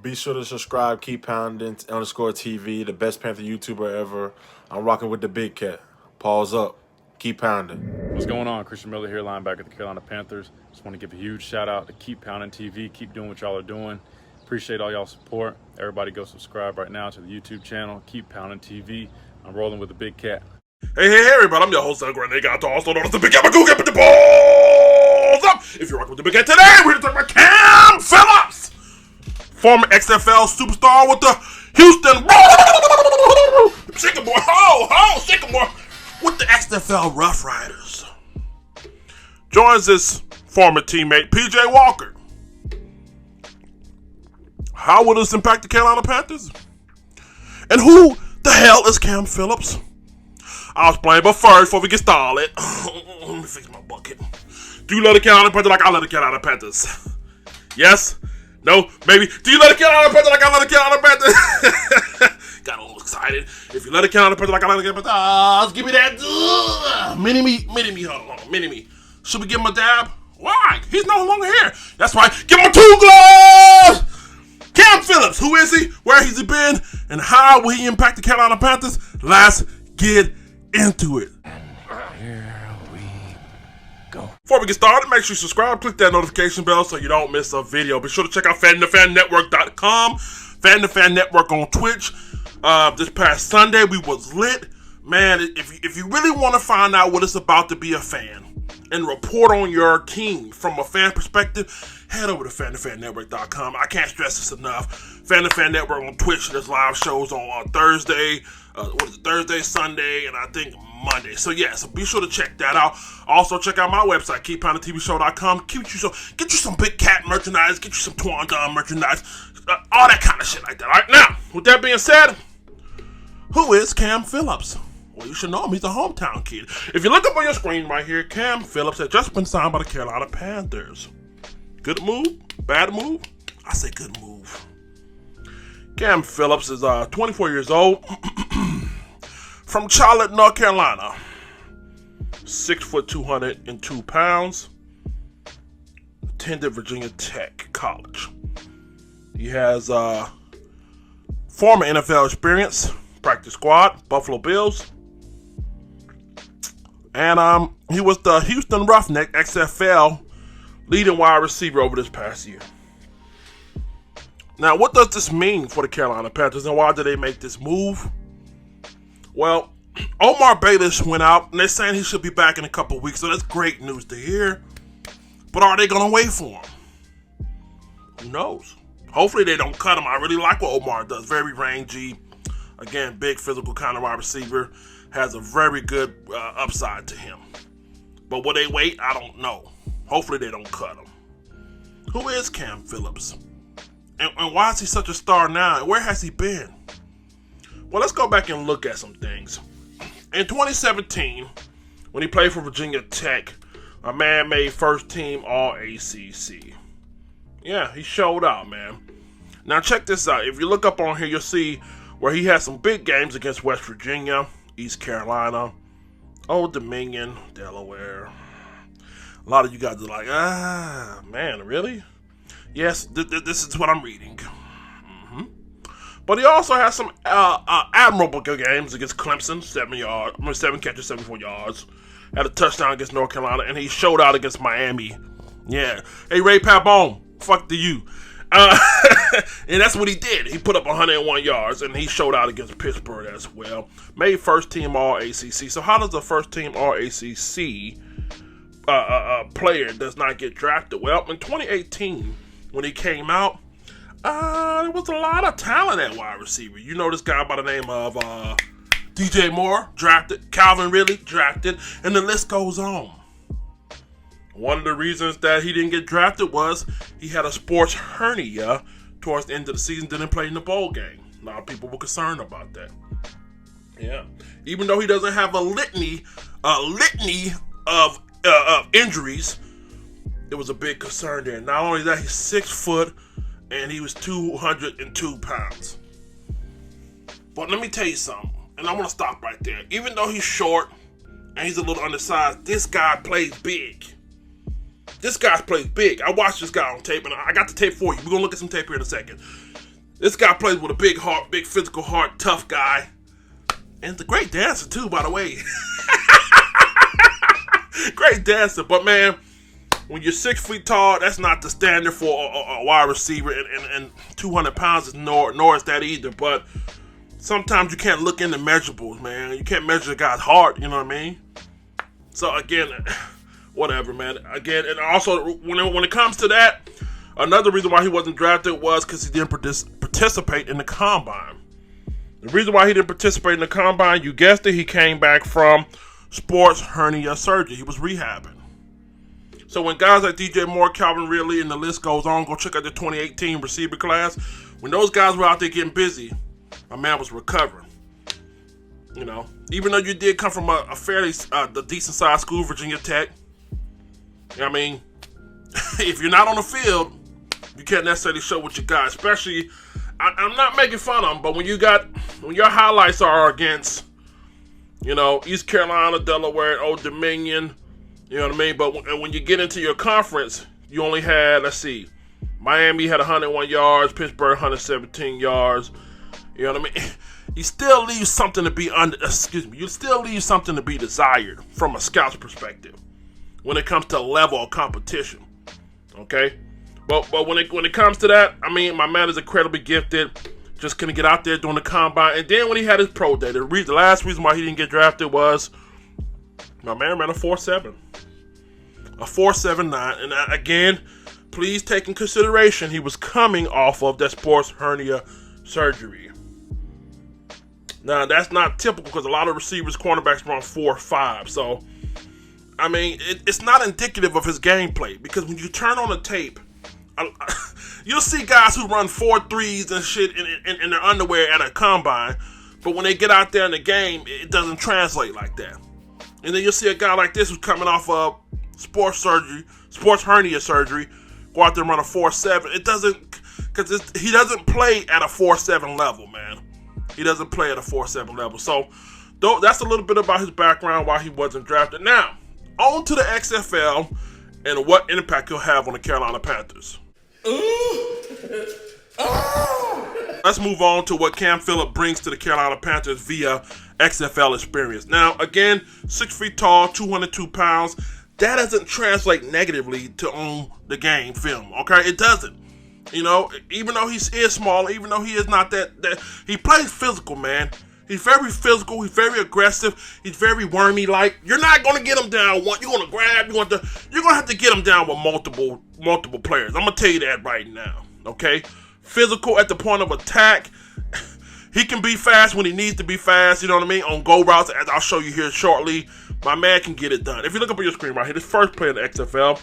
Be sure to subscribe, keep pounding _TV, the best Panther YouTuber ever. I'm rocking with the big cat. Pause up. Keep pounding. What's going on? Christian Miller here, linebacker of the Carolina Panthers. Just want to give a huge shout out to Keep Pounding TV. Keep doing what y'all are doing. Appreciate all y'all support. Everybody go subscribe right now to the YouTube channel, Keep Pounding TV. I'm rolling with the big cat. Hey, everybody, I'm your host, Grande Gato, also known as the Big Cat. Go get the balls up! If you're rocking with the Big Cat today, we're going to talk about Cam Phillips, former XFL superstar with the Houston Sycamore, Sycamore, with the XFL Rough Riders. Joins his former teammate, PJ Walker. How will this impact the Carolina Panthers? And who the hell is Cam Phillips? I'll explain, but first, before we get started, let me fix my bucket. Do you love the Carolina Panthers like I love the Carolina Panthers? Yes? No? Maybe? Do you love the Carolina Panthers like I love the Carolina Panthers? Got a little excited. If you love the Carolina Panthers like I love the Carolina Panthers, give me that mini-me. Should we give him a dab? Why? He's no longer here. That's right. Give him 2 gloves! Cam Phillips, who is he? Where has he been? And how will he impact the Carolina Panthers? Let's get into it. Here we go. Before we get started, make sure you subscribe, click that notification bell so you don't miss a video. Be sure to check out FanTheFanNetwork.com, Fan the Fan Network on Twitch. This past Sunday, we was lit. Man, if you really want to find out what it's about to be a fan and report on your team from a fan perspective, head over to FanTheFanNetwork.com. I can't stress this enough. Fan the Fan Network on Twitch. There's live shows on Thursday, Thursday, Sunday, and I think Monday. So be sure to check that out. Also, check out my website, KeepPoundingTVShow.com. Get you some Big Cat merchandise. Get you some Twan Don merchandise. All that kind of shit like that. All right, now, with that being said, who is Cam Phillips? Well, you should know him. He's a hometown kid. If you look up on your screen right here, Cam Phillips has just been signed by the Carolina Panthers. Good move? Bad move? I say good move. Cam Phillips is 24 years old. From Charlotte, North Carolina. 6 foot 202 pounds. Attended Virginia Tech College. He has former NFL experience. Practice squad, Buffalo Bills. And he was the Houston Roughneck XFL leading wide receiver over this past year. Now, what does this mean for the Carolina Panthers, and why did they make this move? Well, Omar Bayless went out, and they're saying he should be back in a couple weeks, so that's great news to hear. But are they going to wait for him? Who knows? Hopefully they don't cut him. I really like what Omar does. Very rangy. Again, big physical kind of wide receiver. Has a very good upside to him. But will they wait? I don't know. Hopefully they don't cut him. Who is Cam Phillips? And why is he such a star now? And where has he been? Well, let's go back and look at some things. In 2017, when he played for Virginia Tech, a man made first team All-ACC. Yeah, he showed out, man. Now check this out. If you look up on here, you'll see where he had some big games against West Virginia, East Carolina, Old Dominion, Delaware. A lot of you guys are like, man, really? Yes, this is what I'm reading. Mm-hmm. But he also has some admirable games against Clemson, 7 catches, 74 yards. Had a touchdown against North Carolina, and he showed out against Miami. Yeah. Hey, Ray Papone, fuck to you. And that's what he did. He put up 101 yards, and he showed out against Pittsburgh as well. Made first team All-ACC. So how does a first team All-ACC player does not get drafted? Well, in 2018, when he came out, there was a lot of talent at wide receiver. You know this guy by the name of DJ Moore, drafted. Calvin Ridley, drafted. And the list goes on. One of the reasons that he didn't get drafted was he had a sports hernia towards the end of the season, didn't play in the bowl game. A lot of people were concerned about that. Yeah. Even though he doesn't have a litany of injuries, it was a big concern there. Not only that, he's 6 foot and he was 202 pounds. But let me tell you something, and I want to stop right there. Even though he's short and he's a little undersized, this guy plays big. I watched this guy on tape, and I got the tape for you. We're going to look at some tape here in a second. This guy plays with a big heart, big physical heart, tough guy. And it's a great dancer, too, by the way. Great dancer. But, man, when you're 6 feet tall, that's not the standard for a wide receiver. And 200 pounds is nor is that either. But sometimes you can't look into measurables, man. You can't measure a guy's heart, you know what I mean? So, again, whatever, man. Again, and also, when it comes to that, another reason why he wasn't drafted was because he didn't participate in the combine. The reason why he didn't participate in the combine, you guessed it, he came back from sports hernia surgery. He was rehabbing. So when guys like DJ Moore, Calvin Ridley, and the list goes on, go check out the 2018 receiver class. When those guys were out there getting busy, my man was recovering. You know, even though you did come from a fairly decent-sized school, Virginia Tech. You know what I mean? If you're not on the field, you can't necessarily show what you got. Especially, I'm not making fun of them, but when your highlights are against, you know, East Carolina, Delaware, Old Dominion, you know what I mean? But when you get into your conference, you only had, let's see, Miami had 101 yards, Pittsburgh 117 yards. You know what I mean? You still leave something to be you still leave something to be desired from a scout's perspective when it comes to level of competition. Okay? But when it comes to that, I mean, my man is incredibly gifted. Just couldn't get out there during the combine. And then when he had his pro day, the last reason why he didn't get drafted was my man ran a 4.7. A 4.79. And again, please take in consideration he was coming off of that sports hernia surgery. Now, that's not typical because a lot of receivers, cornerbacks run 4.5. So, I mean, it's not indicative of his gameplay because when you turn on the tape, you'll see guys who run 4.3s and shit in their underwear at a combine, but when they get out there in the game, it doesn't translate like that. And then you'll see a guy like this who's coming off of sports hernia surgery, go out there and run a 4.7. It doesn't, because he doesn't play at a 4.7 level, man. He doesn't play at a 4.7 level. So, that's a little bit about his background, why he wasn't drafted. Now, on to the XFL and what impact he'll have on the Carolina Panthers. Let's move on to what Cam Phillips brings to the Carolina Panthers via XFL experience. Now, again, 6 feet tall, 202 pounds. That doesn't translate negatively to on the game film, okay? It doesn't. You know, even though he is small, even though he is not that he plays physical, man. He's very physical. He's very aggressive. He's very wormy-like. You're not going to get him down one. You're going to grab. You're going to have to get him down with multiple players. I'm going to tell you that right now, okay? Physical at the point of attack. He can be fast when he needs to be fast, you know what I mean? On go routes, as I'll show you here shortly, my man can get it done. If you look up on your screen right here, this first play in the XFL,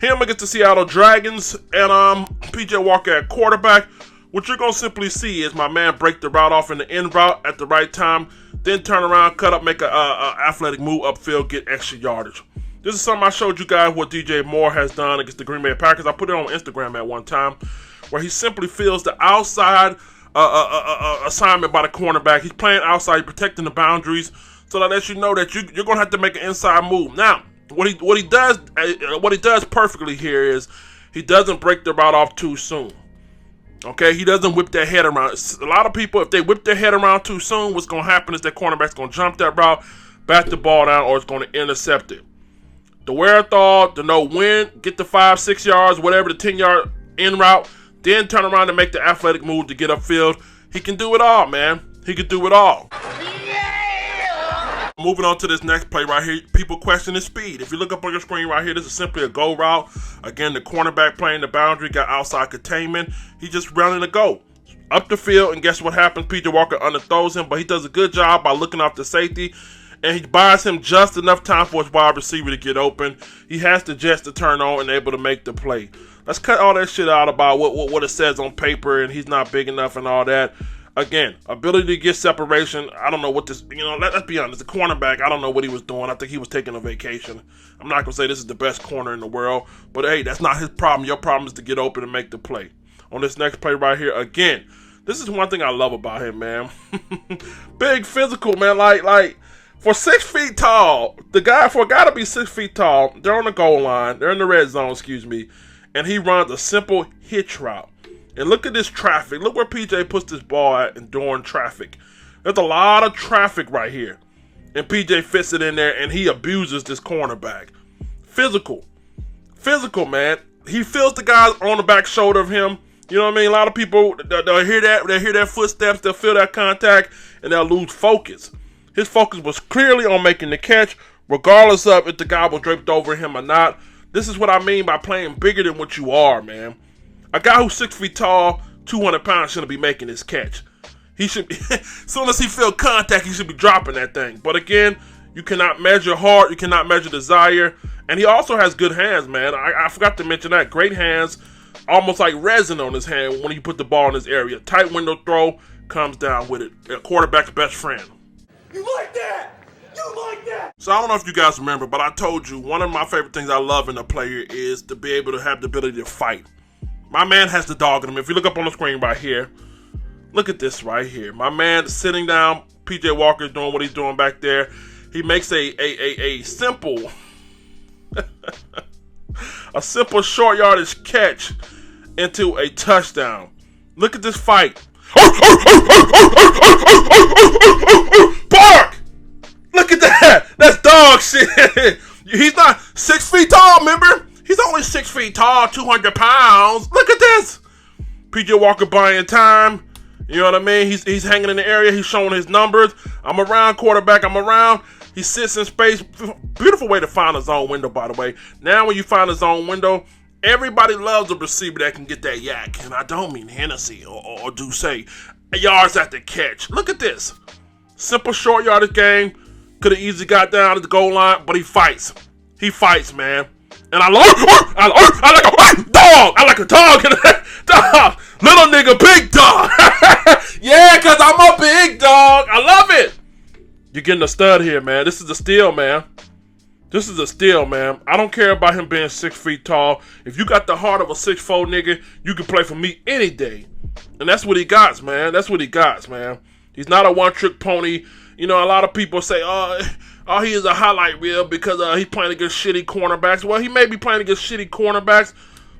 him against the Seattle Dragons and PJ Walker at quarterback. What you're going to simply see is my man break the route off in the end route at the right time, then turn around, cut up, make an athletic move upfield, get extra yardage. This is something I showed you guys what DJ Moore has done against the Green Bay Packers. I put it on Instagram at one time, where he simply fills the outside assignment by the cornerback. He's playing outside, protecting the boundaries, so that lets you know that you're going to have to make an inside move. Now, what he does perfectly here is he doesn't break the route off too soon. Okay, he doesn't whip their head around. A lot of people, if they whip their head around too soon, what's going to happen is that cornerback's going to jump that route, bat the ball down, or it's going to intercept it. The wherewithal, to know when, get the 5-6 yards, whatever, the 10-yard in route, then turn around and make the athletic move to get upfield. He can do it all, man. He can do it all. Moving on to this next play right here, people question his speed. If you look up on your screen right here, this is simply a go route. Again, the cornerback playing the boundary, got outside containment. He just running a go up the field, and guess what happens? PJ Walker underthrows him, but he does a good job by looking off the safety, and he buys him just enough time for his wide receiver to get open. He has the jets to turn on and able to make the play. Let's cut all that shit out about what it says on paper, and he's not big enough and all that. Again, ability to get separation. I don't know what this, let's be honest. The cornerback, I don't know what he was doing. I think he was taking a vacation. I'm not going to say this is the best corner in the world, but hey, that's not his problem. Your problem is to get open and make the play. On this next play right here, again, this is one thing I love about him, man. Big physical, man. Like for 6 feet tall, for a guy to be 6 feet tall, they're on the goal line. They're in the red zone, and he runs a simple hitch route. And look at this traffic. Look where PJ puts this ball at and during traffic. There's a lot of traffic right here. And PJ fits it in there and he abuses this cornerback. Physical, man. He feels the guys on the back shoulder of him. You know what I mean? A lot of people, they'll hear that. They'll hear their footsteps. They'll feel that contact and they'll lose focus. His focus was clearly on making the catch, regardless of if the guy was draped over him or not. This is what I mean by playing bigger than what you are, man. A guy who's 6 feet tall, 200 pounds shouldn't be making this catch. He should be, as soon as he feel contact, he should be dropping that thing. But again, you cannot measure heart, you cannot measure desire. And he also has good hands, man. I forgot to mention that. Great hands, almost like resin on his hand when he put the ball in his area. Tight window throw, comes down with it. A quarterback's best friend. You like that? You like that? So I don't know if you guys remember, but I told you one of my favorite things I love in a player is to be able to have the ability to fight. My man has the dog in him. If you look up on the screen right here, look at this right here. My man sitting down, PJ Walker's doing what he's doing back there. He makes a simple, a simple short yardage catch into a touchdown. Look at this fight. Bark! Look at that. That's dog shit. He's not 6 feet tall, remember? He's only 6 feet tall, 200 pounds. Look at this. PJ Walker buying time. You know what I mean? He's hanging in the area. He's showing his numbers. I'm around, quarterback. I'm around. He sits in space. Beautiful way to find a zone window, by the way. Now when you find a zone window, everybody loves a receiver that can get that yak. And I don't mean Hennessy or Douce. Yards at the catch. Look at this. Simple short yardage game. Could have easily got down to the goal line, but he fights. He fights, man. And I like a dog. I like a dog. Dog. Little nigga, big dog. Yeah, because I'm a big dog. I love it. You're getting a stud here, man. This is a steal, man. This is a steal, man. I don't care about him being 6 feet tall. If you got the heart of a 6'4" nigga, you can play for me any day. And that's what he got, man. That's what he got, man. He's not a one-trick pony. You know, a lot of people say, oh, he is a highlight reel because he's playing against shitty cornerbacks. Well, he may be playing against shitty cornerbacks,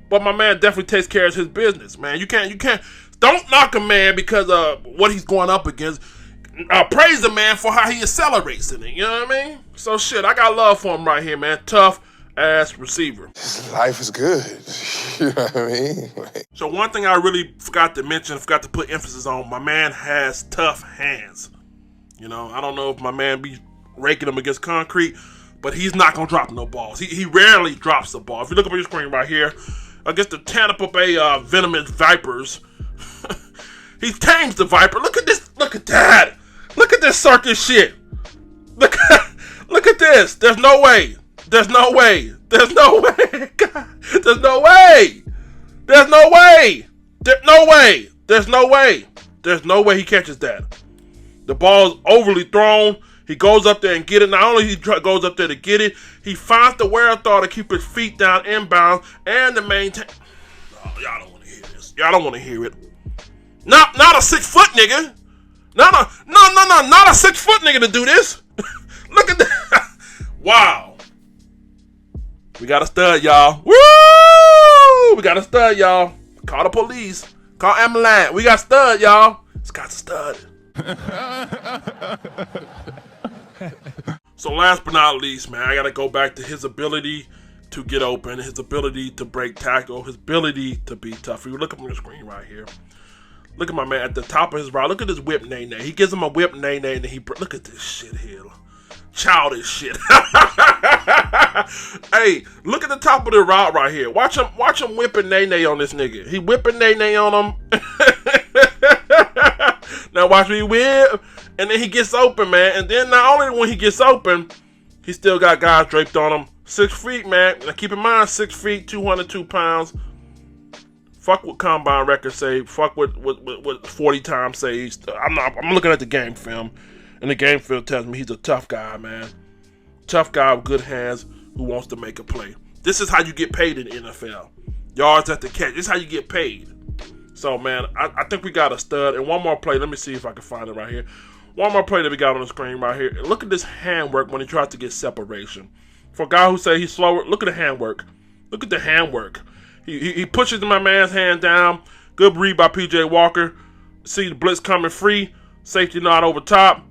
but my man definitely takes care of his business, man. You can't, don't knock a man because of what he's going up against. Praise the man for how he accelerates in it, you know what I mean? So shit, I got love for him right here, man. Tough ass receiver. His life is good. You know what I mean? So one thing I really forgot to mention, forgot to put emphasis on, my man has tough hands. You know, I don't know if my man be raking them against concrete, but he's not going to drop no balls. He rarely drops the ball. If you look up on your screen right here, against the Tampa Bay Venomous Vipers, he tames the Viper. Look at this. Look at that. Look at this circus shit. Look at this. There's no way. There's no way. There's no way. God. There's no way. There's no way. There's no way. There's no way. There's no way he catches that. The ball is overly thrown. He goes up there and get it. Not only he goes up there to get it, he finds the wherewithal to keep his feet down inbounds and to maintain. Oh, y'all don't want to hear this. Y'all don't want to hear it. Not a 6 foot nigga. Not a 6 foot nigga to do this. Look at that. Wow. We got a stud, y'all. Woo! We got a stud, y'all. Call the police. Call ambulance. We got stud, y'all. Scott's a stud. So last but not least, man, I got to go back to his ability to get open, his ability to break tackle, his ability to be tough. If you look up on the screen right here. Look at my man at the top of his route. Look at this whip nay-nay. He gives him a whip nay-nay and look at this shit here. Childish shit. Hey, look at the top of the route right here. Watch him whipping nay-nay on this nigga. He whipping nay-nay on him. Now watch me whip. And then he gets open, man. And then not only when he gets open, he still got guys draped on him. 6 feet, man. Now keep in mind, 6 feet, 202 pounds. Fuck what combine records say. Fuck what 40 times says. I'm looking at the game film, and the game film tells me he's a tough guy, man. Tough guy with good hands who wants to make a play. This is how you get paid in the NFL. Yards at the catch. This is how you get paid. So, man, I think we got a stud. And one more play. Let me see if I can find it right here. One more play that we got on the screen right here. Look at this handwork when he tries to get separation. For a guy who say he's slower, look at the handwork. Look at the handwork. He pushes my man's hand down, Good read by PJ Walker. See the blitz coming free, safety not over top,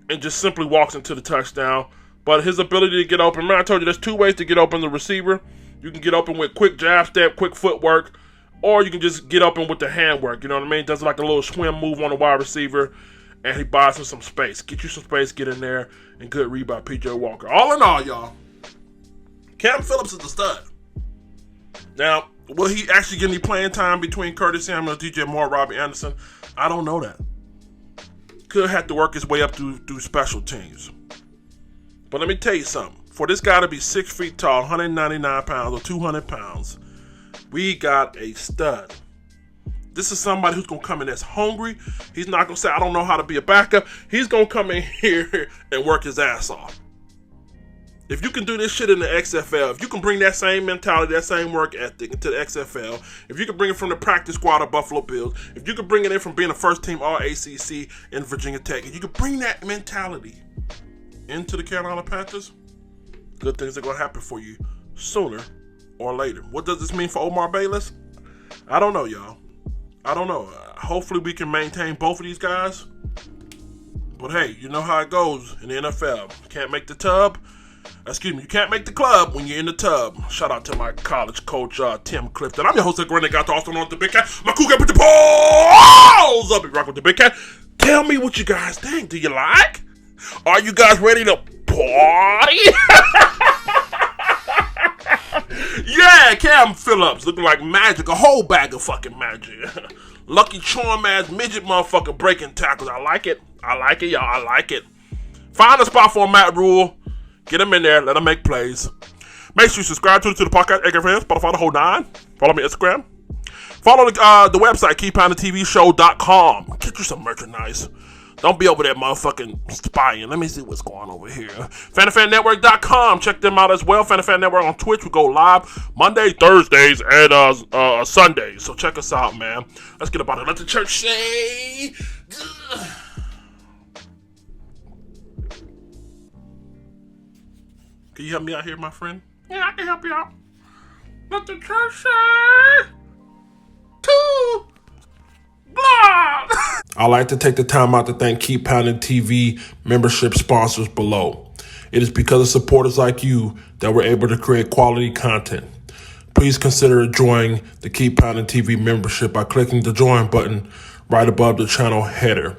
and just simply walks into the touchdown. But his ability to get open, man, I told you there's two ways to get open the receiver. You can get open with quick jab step, quick footwork, or you can just get open with the handwork. You know what I mean? Does like a little swim move on the wide receiver, and he buys him some space. Get you some space, get in there, and good read by PJ Walker. All in all, y'all, Cam Phillips is the stud. Now, will he actually get any playing time between Curtis Samuel, DJ Moore, Robbie Anderson? I don't know that. Could have to work his way up through special teams. But let me tell you something. For this guy to be 6 feet tall, 199 pounds or 200 pounds, we got a stud. This is somebody who's going to come in that's hungry. He's not going to say, I don't know how to be a backup. He's going to come in here and work his ass off. If you can do this shit in the XFL, if you can bring that same mentality, that same work ethic into the XFL, if you can bring it from the practice squad of Buffalo Bills, if you can bring it in from being a first-team All-ACC in Virginia Tech, if you can bring that mentality into the Carolina Panthers, good things are going to happen for you sooner or later. What does this mean for Omar Bayless? I don't know, y'all. I don't know. Hopefully we can maintain both of these guys. But hey, you know how it goes in the NFL. You can't make the tub. You can't make the club when you're in the tub. Shout out to my college coach, Tim Clifton. I'm your host, Grenade Got also known as the Big Cat. My cool guy put the balls up and rock with the Big Cat. Tell me what you guys think. Do you like? Are you guys ready to party? Yeah, Cam Phillips looking like magic. A whole bag of fucking magic. Lucky Charm ass midget motherfucker breaking tackles. I like it. I like it, y'all. I like it. Find a spot for Matt Rule. Get him in there. Let him make plays. Make sure you subscribe to the podcast, XFL, Spotify, the whole nine. Follow me on Instagram. Follow the website, KeepPoundingTVShow.com. Get you some merchandise. Don't be over there motherfucking spying. Let me see what's going on over here. FantaFanNetwork.com. Check them out as well. FantaFan Network on Twitch. We go live Monday, Thursdays, and Sundays. So check us out, man. Let's get about it. Let the church say. Can you help me out here, my friend? Yeah, I can help you out. Let the church say. Two. Blah. I'd like to take the time out to thank Keep Pounding TV membership sponsors below. It is because of supporters like you that we're able to create quality content. Please consider joining the Keep Pounding TV membership by clicking the join button right above the channel header.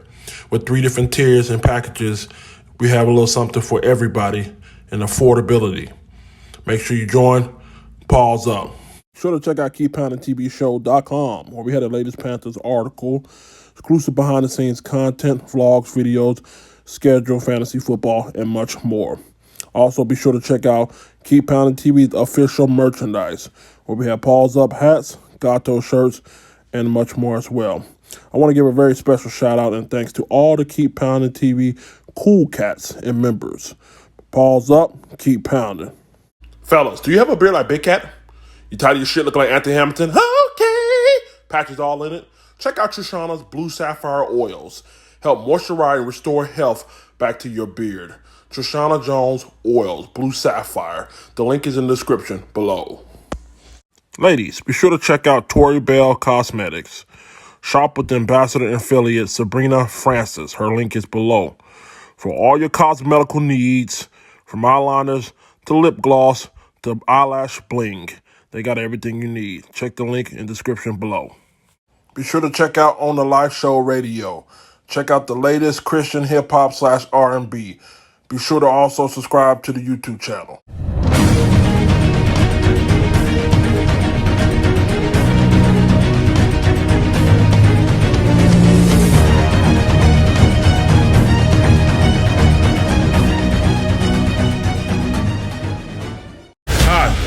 With 3 different tiers and packages, we have a little something for everybody and affordability. Make sure you join. Pause up. Sure to check out KeepPoundingTVShow.com, where we had the latest Panthers article, exclusive behind-the-scenes content, vlogs, videos, schedule, fantasy football, and much more. Also, be sure to check out Keep Pounding TV's official merchandise, where we have Pause Up hats, Gato shirts, and much more as well. I want to give a very special shout-out and thanks to all the Keep Pounding TV cool cats and members. Pause up, keep pounding. Fellas, do you have a beard like Big Cat? You tired of your shit looking like Anthony Hamilton? Okay. Patches all in it? Check out Trishana's Blue Sapphire oils. Help moisturize and restore health back to your beard. Trishana Jones Oils, Blue Sapphire. The link is in the description below. Ladies, be sure to check out Tori Bell Cosmetics. Shop with the ambassador and affiliate Sabrina Francis. Her link is below. For all your cosmetical needs, from eyeliners to lip gloss to eyelash bling, they got everything you need. Check the link in the description below. Be sure to check out On the Live Show Radio. Check out the latest Christian hip-hop / R&B. Be sure to also subscribe to the YouTube channel.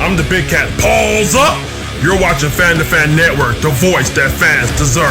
I'm the Big Cat. Pause up! You're watching Fan to Fan Network, the voice that fans deserve.